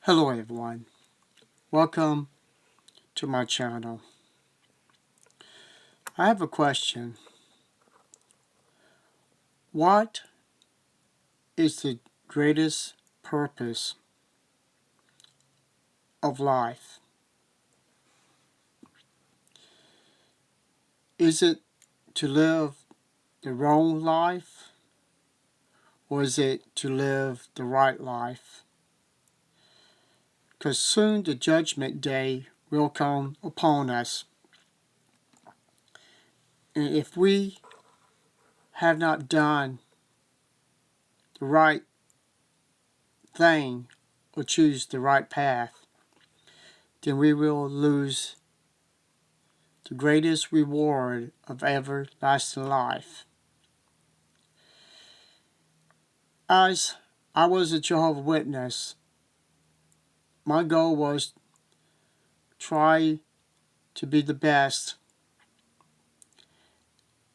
Hello everyone, welcome to my channel. I have a question. What is the greatest purpose of life? Is it to live the wrong life, or is it to live the right life? Because soon the judgment day will come upon us. And if we have not done the right thing or choose the right path, then we will lose the greatest reward of everlasting life. As I was a Jehovah Witness, my goal was try to be the best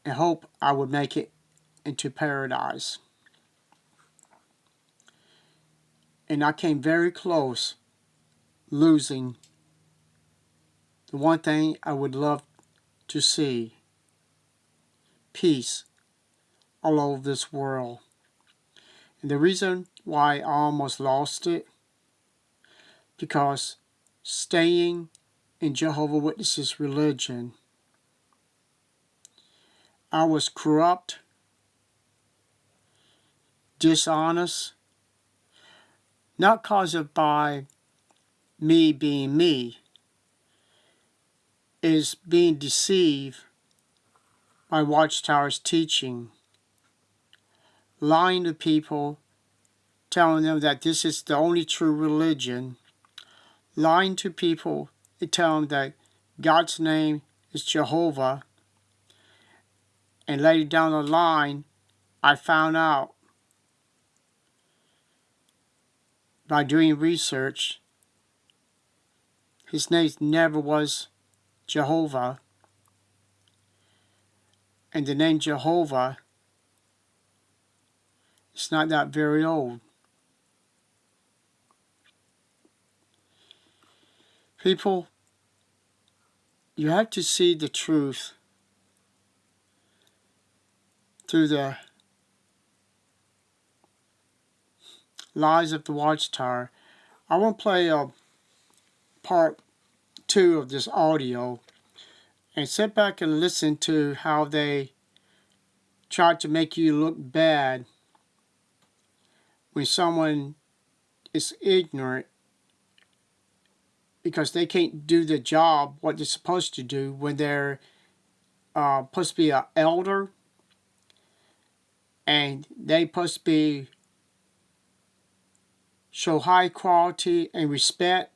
and hope I would make it into paradise. And I came very close losing the one thing I would love to see: peace all over this world. And the reason why I almost lost it, because staying in Jehovah Witnesses religion, I was corrupt, dishonest, not caused by me being me, is being deceived by Watchtower's teaching, lying to people, telling them that this is the only true religion, lying to people and telling them that God's name is Jehovah, and later down the line, I found out by doing research, his name never was Jehovah, and the name Jehovah is not that very old. People, you have to see the truth through the lies of the Watchtower. I want to play part 2 of this audio and sit back and listen to how they try to make you look bad when someone is ignorant because they can't do the job what they're supposed to do when they're supposed to be an elder, and they supposed to be show high quality and respect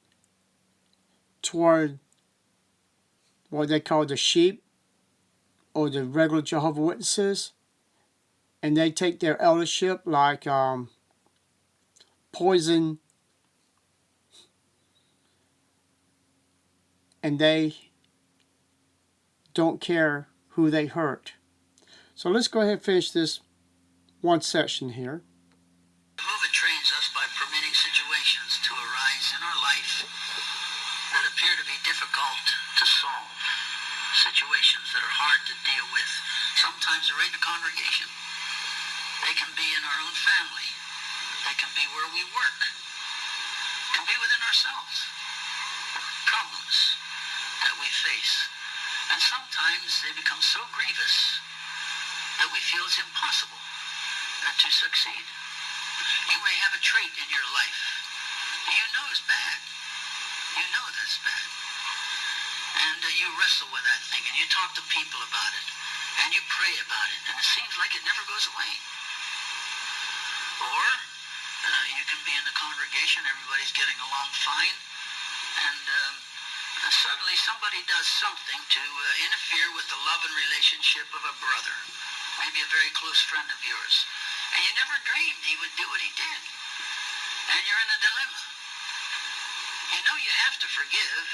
toward what they call the sheep or the regular Jehovah Witnesses, and they take their eldership like poison, and they don't care who they hurt. So let's go ahead and finish this one section here. Jehovah trains us by permitting situations to arise in our life that appear to be difficult to solve, situations that are hard to deal with. Sometimes they're right in a congregation. They can be in our own family. They can be where we work. It can be within ourselves. Problems that we face. And sometimes they become so grievous that we feel it's impossible to succeed. You may have a trait in your life that you know is bad. You know that it's bad. And you wrestle with that thing, and you talk to people about it, and you pray about it, and it seems like it never goes away. Or you can be in the congregation, everybody's getting along fine, and suddenly somebody does something to interfere with the love and relationship of a brother, maybe a very close friend of yours. And you never dreamed he would do what he did. And you're in a dilemma. You know you have to forgive,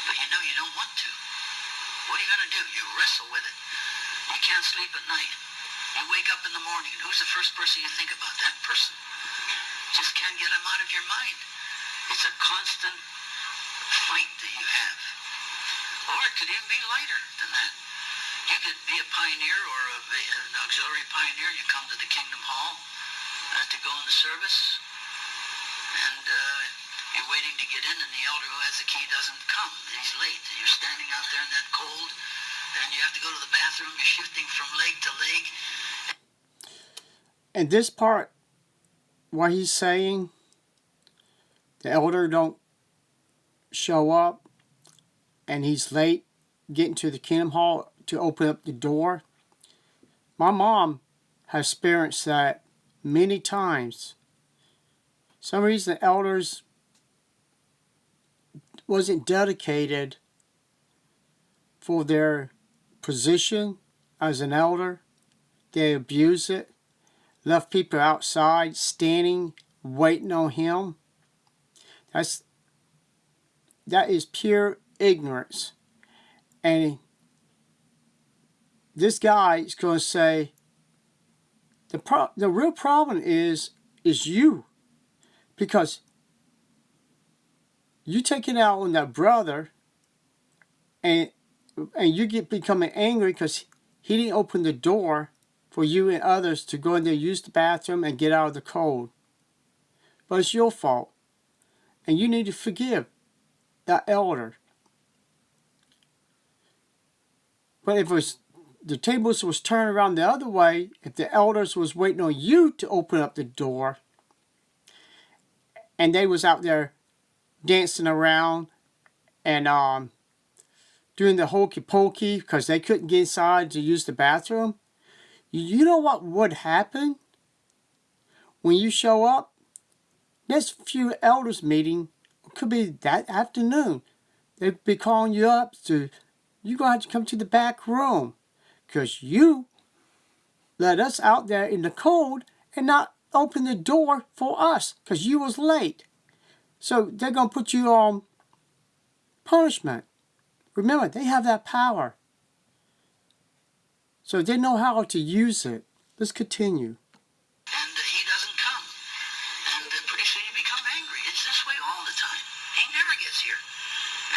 but you know you don't want to. What are you going to do? You wrestle with it. You can't sleep at night. You wake up in the morning, and who's the first person you think about? That person. Just can't get him out of your mind. It's a constant fight that you have. Or it could even be lighter than that. You could be a pioneer or an auxiliary pioneer. You come to the Kingdom Hall to go in the service, and you're waiting to get in, and the elder who has the key doesn't come, and he's late. And you're standing out there in that cold, and you have to go to the bathroom. You're shifting from leg to leg. And this part, what he's saying, the elder don't show up, and he's late getting to the Kingdom Hall to open up the door. My mom has experienced that many times. Some reason the elders wasn't dedicated for their position as an elder. They abused it, left people outside standing, waiting on him. That is pure ignorance. And this guy is going to say, the real problem is you. Because you take it out on that brother, and you get becoming angry because he didn't open the door for you and others to go in there, use the bathroom, and get out of the cold. But it's your fault. And you need to forgive that elder. But if the tables was turned around the other way, if the elders was waiting on you to open up the door, and they was out there dancing around and doing the hokey pokey because they couldn't get inside to use the bathroom, you know what would happen when you show up? Next few elders meeting could be that afternoon. They'd be calling you up to, you're going to have to come to the back room because you let us out there in the cold and not open the door for us because you was late. So they're going to put you on punishment. Remember, they have that power. So they know how to use it. Let's continue. And he doesn't come. And pretty soon you become angry. It's this way all the time. He never gets here.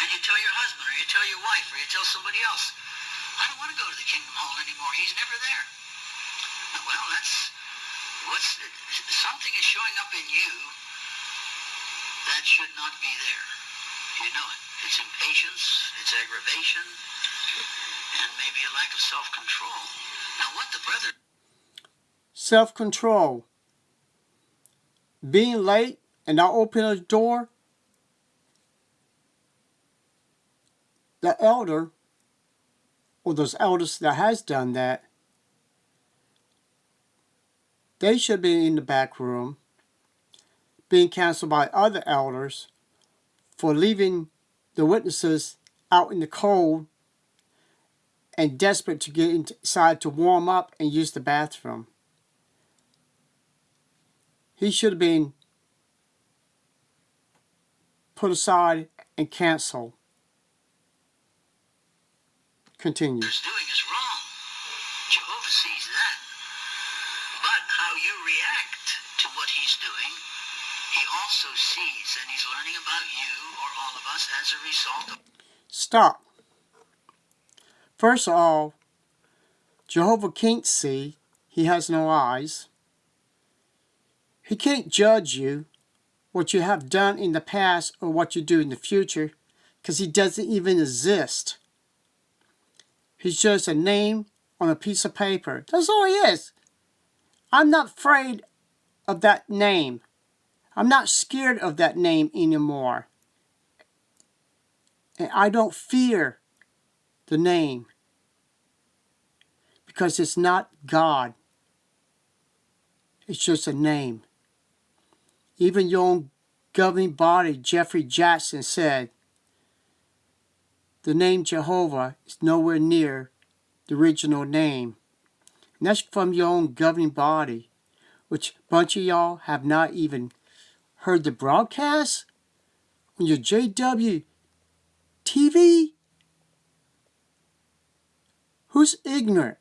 And you tell your husband, or you tell your wife, or you tell somebody else, I don't want to go to the Kingdom Hall anymore. He's never there. Well, something is showing up in you that should not be there. You know it. It's impatience, it's aggravation, and maybe a lack of self-control. Now what the brother... Self-control. Being late and not opening the door. The elder, or those elders that has done that, they should be in the back room, being counseled by other elders for leaving the witnesses out in the cold and desperate to get inside to warm up and use the bathroom. He should have been put aside and canceled. Continue. What he's doing is wrong. Jehovah sees that. But how you react to what he's doing, he also sees, and he's learning about you or all of us as a result of... Stop. First of all, Jehovah can't see. He has no eyes. He can't judge you, what you have done in the past or what you do in the future, because he doesn't even exist. He's just a name on a piece of paper. That's all he is. I'm not afraid of that name. I'm not scared of that name anymore. And I don't fear the name because it's not God. It's just a name. Even your own governing body, Jeffrey Jackson, said the name Jehovah is nowhere near the original name. And that's from your own governing body, which a bunch of y'all have not even heard the broadcast on your JW TV? Who's ignorant?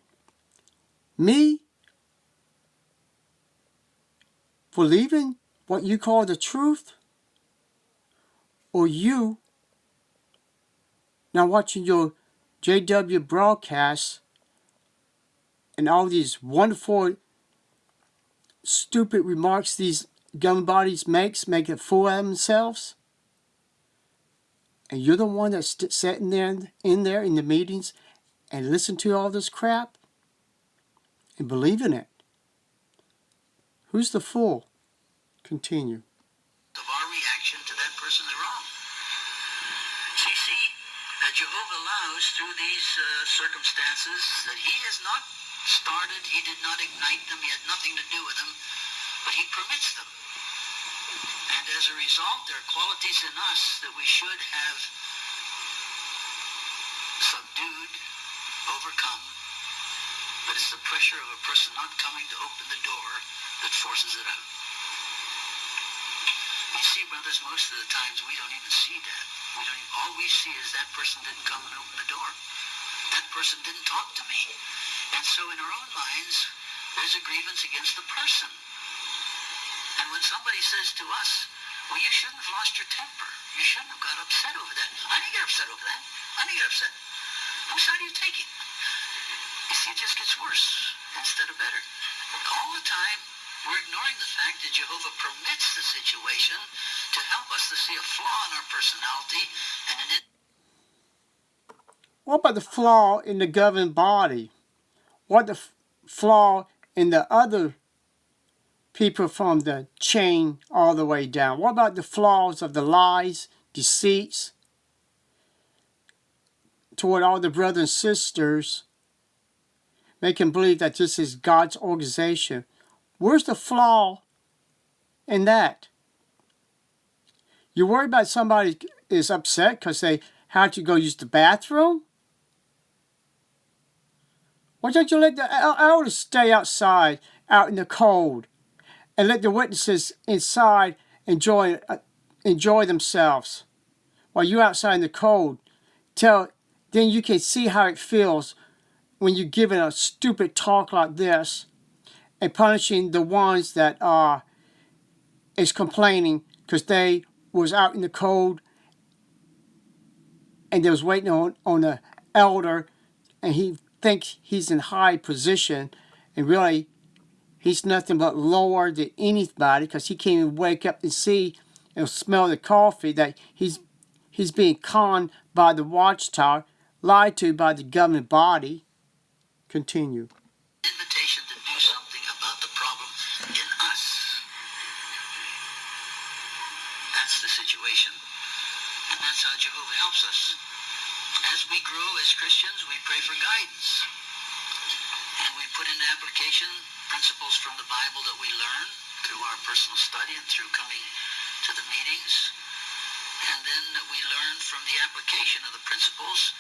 Me? For leaving what you call the truth? or you now watching your JW broadcasts and all these wonderful, stupid remarks these government bodies make a fool out of themselves, and you're the one that's sitting there in the meetings and listen to all this crap and believe in it. Who's the fool? Continue. Of our reaction to that person's wrong. See, Jehovah allows through these circumstances that he has not started, he did not ignite them, he had nothing to do with them, but he permits them. And as a result, there are qualities in us that we should have subdued, overcome, but it's the pressure of a person not coming to open the door that forces it out. You see, brothers, most of the times we don't even see that. All we see is that person didn't come and open the door. That person didn't talk to me. And so in our own minds, there's a grievance against the person. And when somebody says to us, well, you shouldn't have lost your temper. You shouldn't have got upset over that. I didn't get upset over that. I didn't get upset. Whose side are you taking? You see, it just gets worse instead of better. All the time, we're ignoring the fact that Jehovah permits the situation to help us to see a flaw in our personality and in it. What about the flaw in the governing body? What the flaw in the other people from the chain all the way down? What about the flaws of the lies, deceits toward all the brothers and sisters, making believe that this is God's organization? Where's the flaw in that? You worry about somebody is upset because they had to go use the bathroom? Why don't you let the elders stay outside, out in the cold, and let the witnesses inside enjoy themselves while you're outside in the cold? Then you can see how it feels when you're giving a stupid talk like this and punishing the ones that is complaining because they was out in the cold and they was waiting on the elder, and he thinks he's in high position, and really he's nothing but lower than anybody because he can't even wake up and see and smell the coffee, that he's being conned by the watchtower, lied to by the government body. Continue. Invitation to do something about the problem in us. That's the situation. And that's how Jehovah helps us. As we grow as Christians, we pray for guidance. And we put into application principles from the Bible that we learn through our personal study and through coming to the meetings. And then we learn from the application of the principles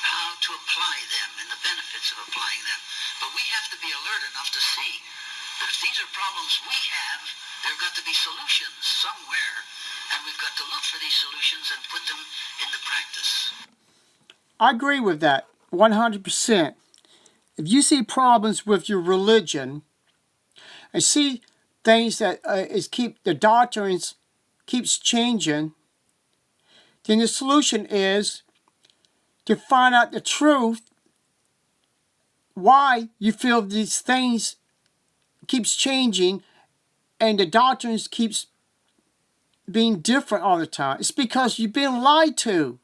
how to apply them and the benefits of applying them. But we have to be alert enough to see that if these are problems we have, there have got to be solutions somewhere, and we've got to look for these solutions and put them into practice. I agree with that 100%. If you see problems with your religion and see things that the doctrines keeps changing, then the solution is to find out the truth, why you feel these things keeps changing and the doctrines keeps being different all the time. It's because you've been lied to.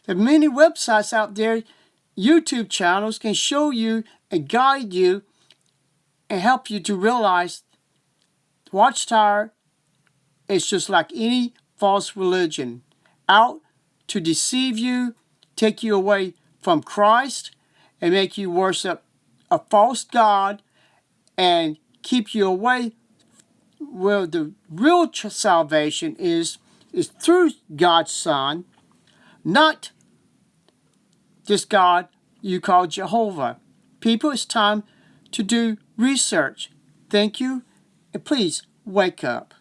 There are many websites out there, YouTube channels can show you and guide you and help you to realize the Watchtower is just like any false religion, out to deceive you, take you away from Christ, and make you worship a false god, and keep you away where the real salvation is through God's Son, not this God you call Jehovah. People, it's time to do research. Thank you, and please wake up.